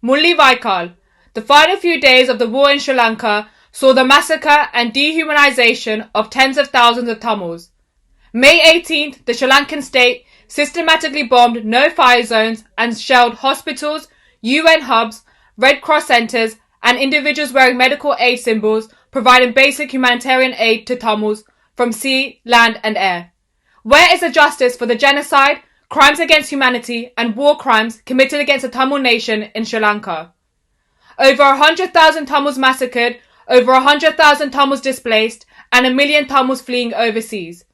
Mullivaikkal. The final few days of the war in Sri Lanka saw the massacre and dehumanization of tens of thousands of Tamils. May 18th, the Sri Lankan state systematically bombed no-fire zones and shelled hospitals, UN hubs, Red Cross centres and individuals wearing medical aid symbols providing basic humanitarian aid to Tamils from sea, land and air. Where is the justice for the genocide, crimes against humanity and war crimes committed against the Tamil nation in Sri Lanka? Over 100,000 Tamils massacred, over 100,000 Tamils displaced and 1 million Tamils fleeing overseas.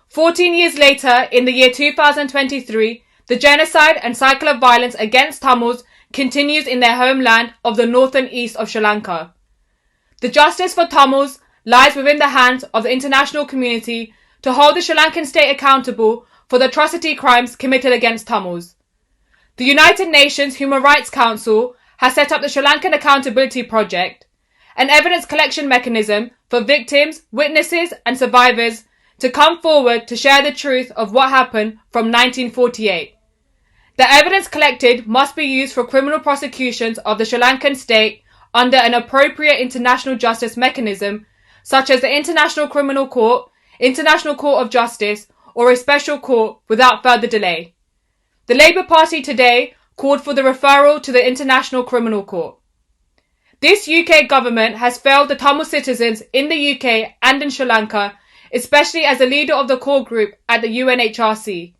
14 years later, in the year 2023, the genocide and cycle of violence against Tamils continues in their homeland of the north and east of Sri Lanka. The justice for Tamils lies within the hands of the international community to hold the Sri Lankan state accountable for the atrocity crimes committed against Tamils. The United Nations Human Rights Council has set up the Sri Lankan Accountability Project, an evidence collection mechanism for victims, witnesses and survivors to come forward to share the truth of what happened from 1948. The evidence collected must be used for criminal prosecutions of the Sri Lankan state under an appropriate international justice mechanism such as the International Criminal Court, International Court of Justice or a special court without further delay. The Labour Party today called for the referral to the International Criminal Court. This UK government has failed the Tamil citizens in the UK and in Sri Lanka, especially as the leader of the core group at the UNHRC.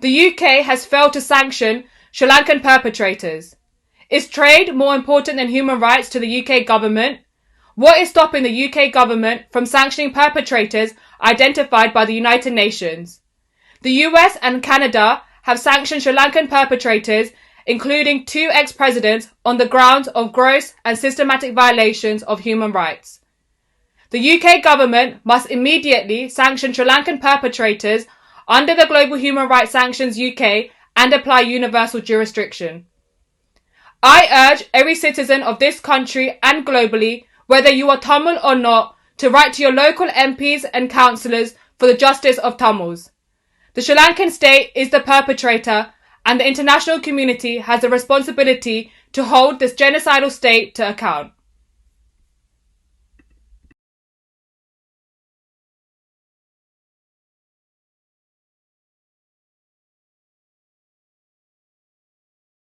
The UK has failed to sanction Sri Lankan perpetrators. Is trade more important than human rights to the UK government? What is stopping the UK government from sanctioning perpetrators identified by the United Nations? The US and Canada have sanctioned Sri Lankan perpetrators, including 2 ex-presidents, on the grounds of gross and systematic violations of human rights. The UK government must immediately sanction Sri Lankan perpetrators under the Global Human Rights Sanctions UK and apply universal jurisdiction. I urge every citizen of this country and globally, whether you are Tamil or not, to write to your local MPs and councillors for the justice of Tamils. The Sri Lankan state is the perpetrator and the international community has the responsibility to hold this genocidal state to account.